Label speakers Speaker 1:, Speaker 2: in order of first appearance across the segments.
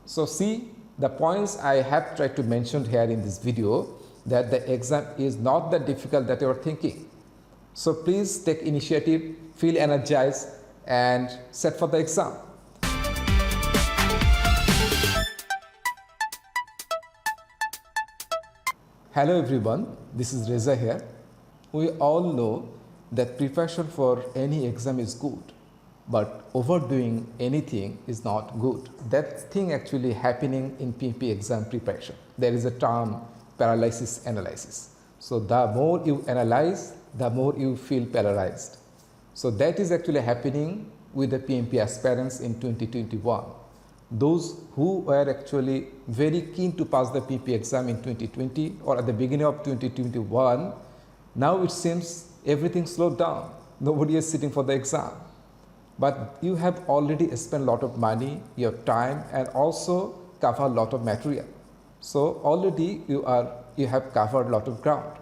Speaker 1: So see the points I have tried to mention here in this video, that the exam is not that difficult that you are thinking. So please take initiative, feel energized and set for the exam. Hello everyone, this is Reza here. We all know that preparation for any exam is good, but overdoing anything is not good. That thing actually happening in PMP exam preparation. There is a term, paralysis analysis. So the more you analyze, the more you feel paralyzed. So that is actually happening with the PMP aspirants in 2021. Those who were actually very keen to pass the PMP exam in 2020 or at the beginning of 2021, now it seems everything slowed down. Nobody is sitting for the exam. But you have already spent a lot of money, your time, and also covered a lot of material. So already you have covered a lot of ground.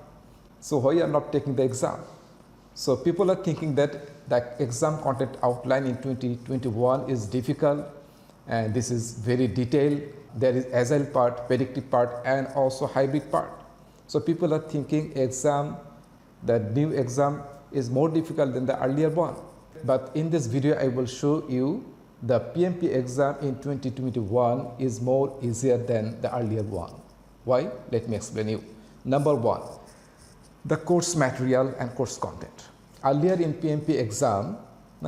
Speaker 1: So why you are not taking the exam? So people are thinking that the exam content outline in 2021 is difficult, and this is very detailed. There is agile part, predictive part, and also hybrid part. So people are thinking the new exam is more difficult than the earlier one. But in this video, I will show you the PMP exam in 2021 is more easier than the earlier one. Why? Let me explain you. Number one, the course material and course content. Earlier in PMP exam,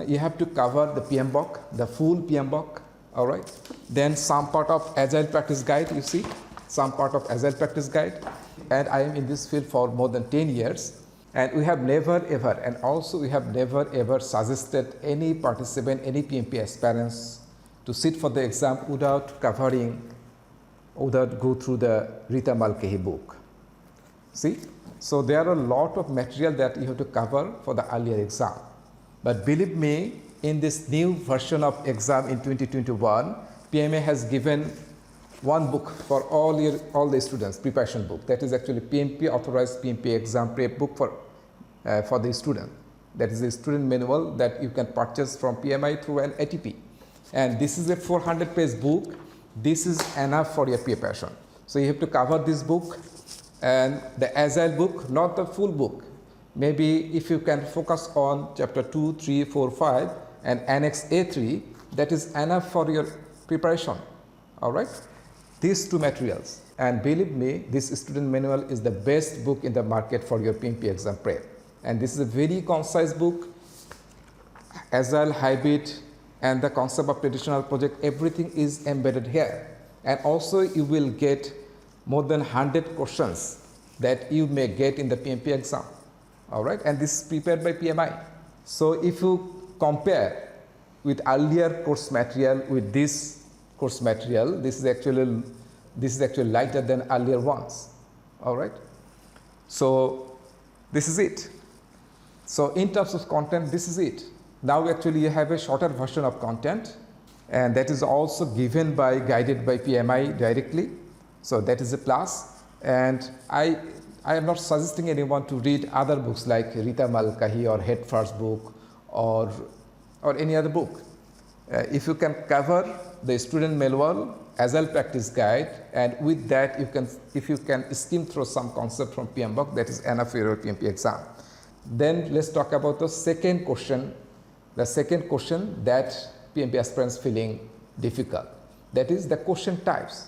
Speaker 1: you have to cover the PMBOK, the full PMBOK, all right? Then some part of Agile Practice Guide, you see, some part of Agile Practice Guide. And I am in this field for more than 10 years. And we have never ever, and also we have never ever suggested any participant, any PMP aspirants to sit for the exam without go through the Rita Malkehi book. See? So there are a lot of material that you have to cover for the earlier exam. But believe me, in this new version of exam in 2021, PMA has given one book for all the students, preparation book. That is actually PMP authorized PMP exam prep book for the student. That is a student manual that you can purchase from PMI through an ATP. And this is a 400-page book. This is enough for your preparation. So you have to cover this book and the Agile book, not the full book. Maybe if you can focus on chapter 2, 3, 4, 5 and Annex A3, that is enough for your preparation. All right? These two materials. And believe me, this student manual is the best book in the market for your PMP exam prep. And this is a very concise book, Agile, hybrid, and the concept of traditional project, everything is embedded here. And also you will get more than 100 questions that you may get in the PMP exam. All right, and this is prepared by PMI. So if you compare with earlier course material with this course material, this is actually lighter than earlier ones. All right, so this is it. So in terms of content, this is it. Now actually you have a shorter version of content, and that is also guided by PMI directly. So that is a plus. And I am not suggesting anyone to read other books like Rita Malkehi or Head First book or any other book. If you can cover the student manual, Agile Practice Guide, and with that if you can skim through some concept from PMBOK, that is enough for your PMP exam. Then let's talk about the second question. The second question that PMP aspirants feeling difficult. That is the question types.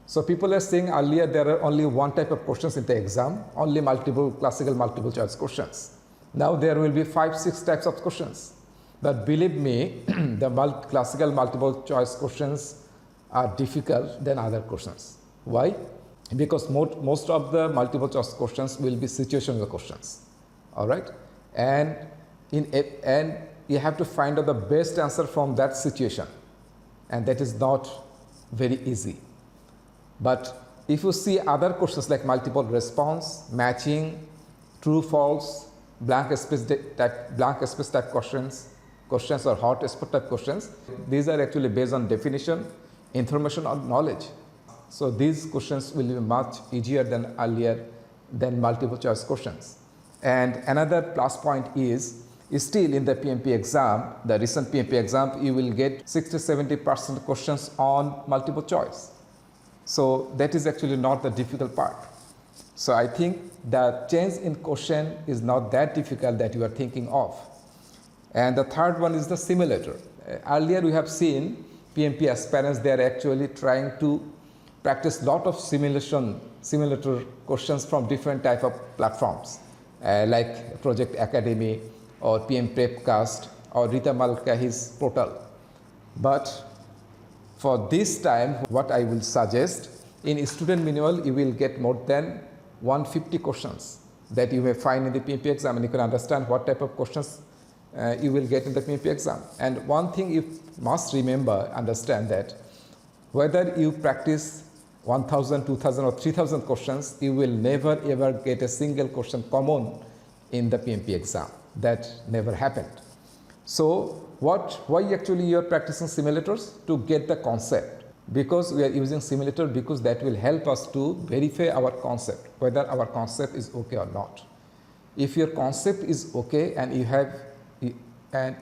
Speaker 1: So people are saying earlier there are only one type of questions in the exam, only classical multiple choice questions. Now there will be 5, 6 types of questions. But believe me, the classical multiple choice questions are difficult than other questions. Why? Because most of the multiple choice questions will be situational questions. All right, and you have to find out the best answer from that situation, and that is not very easy. But if you see other questions like multiple response, matching, true, false, blank space type questions or hot spot type questions, these are actually based on definition, information or knowledge. So these questions will be much easier than multiple choice questions. And another plus point is Still in the PMP exam, the recent PMP exam, you will get 60-70% questions on multiple choice. So that is actually not the difficult part. So I think the change in question is not that difficult that you are thinking of. And the third one is the simulator. Earlier we have seen PMP aspirants, they are actually trying to practice lot of simulator questions from different type of platforms like Project Academy or PM Prepcast or Rita Malkahi's portal. But for this time, what I will suggest, in student manual you will get more than 150 questions that you may find in the PMP exam, and you can understand what type of questions you will get in the PMP exam. And one thing you must remember, understand that whether you practice 1000, 2000 or 3000 questions, you will never ever get a single question common in the PMP exam. That never happened. So why actually you are practicing simulators? To get the concept. Because we are using simulator, because that will help us to verify our concept, whether our concept is okay or not. If your concept is okay and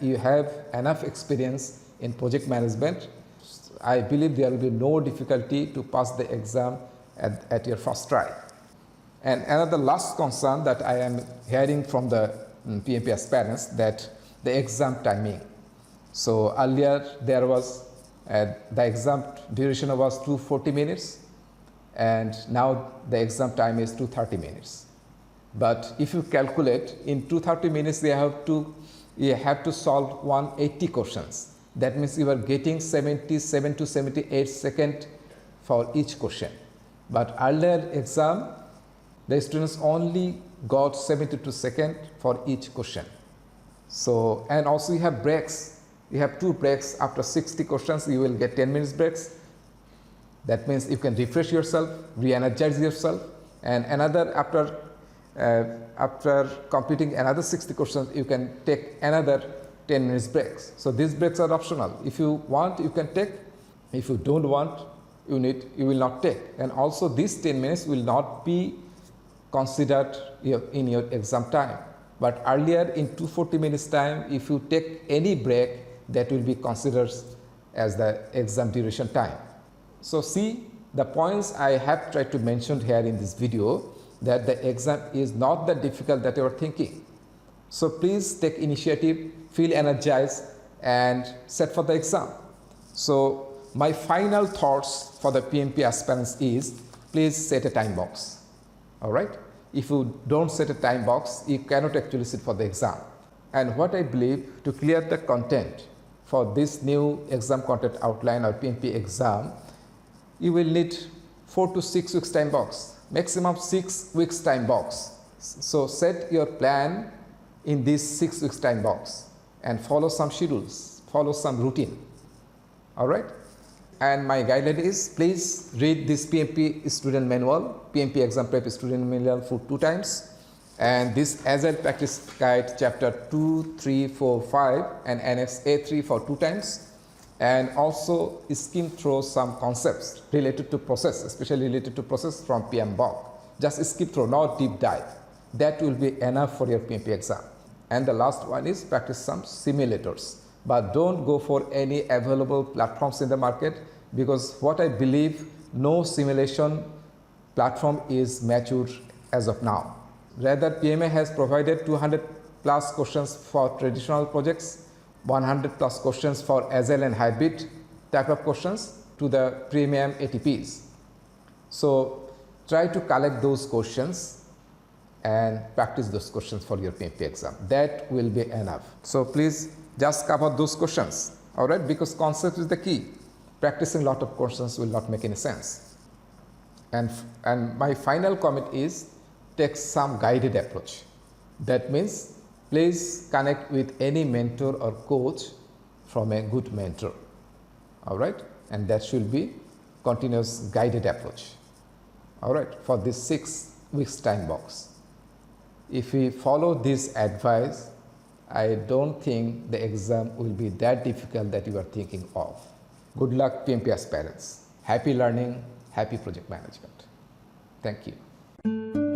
Speaker 1: you have enough experience in project management, I believe there will be no difficulty to pass the exam at your first try. And another last concern that I am hearing from the PMP aspirants, that the exam timing. So earlier there was the exam duration was 240 minutes, and now the exam time is 230 minutes. But if you calculate, in 230 minutes you have to solve 180 questions. That means you are getting 77 to 78 seconds for each question. But earlier exam, the students only got 72 seconds for each question. So, and also you have breaks. You have 2 breaks. After 60 questions, you will get 10 minutes breaks. That means you can refresh yourself, re-energize yourself, and another after completing another 60 questions, you can take another 10 minutes breaks. So these breaks are optional. If you want, you can take. If you don't want, you will not take. And also these 10 minutes will not be considered in your exam time. But earlier in 240 minutes time, if you take any break, that will be considered as the exam duration time. So see the points I have tried to mention here in this video, that the exam is not that difficult that you are thinking. So please take initiative, feel energized and set for the exam. So my final thoughts for the PMP aspirants is, please set a time box. All right. If you don't set a time box, you cannot actually sit for the exam. And what I believe, to clear the content for this new exam content outline or PMP exam, you will need 4 to 6 weeks time box, maximum 6 weeks time box. So set your plan in this 6 weeks time box and follow some schedules, follow some routine. All right. And my guideline is, please read this PMP student manual, PMP exam prep student manual for 2 times, and this Agile practice guide chapter 2, 3, 4, 5 and Annex A3 for 2 times, and also skim through some concepts related to process, especially related to process from PMBOK. Just skip through, not deep dive. That will be enough for your PMP exam. And the last one is practice some simulators. But don't go for any available platforms in the market, because what I believe, no simulation platform is mature as of now. Rather, PMA has provided 200 plus questions for traditional projects, 100 plus questions for Agile and hybrid type of questions to the premium ATPs. So try to collect those questions and practice those questions for your PMP exam. That will be enough. So please just cover those questions, all right? Because concept is the key. Practicing a lot of questions will not make any sense. And my final comment is, take some guided approach. That means, please connect with any mentor or coach from a good mentor, all right? And that should be continuous guided approach, all right, for this 6 weeks time box. If we follow this advice, I don't think the exam will be that difficult that you are thinking of. Good luck, PMP aspirants. Happy learning, happy project management. Thank you.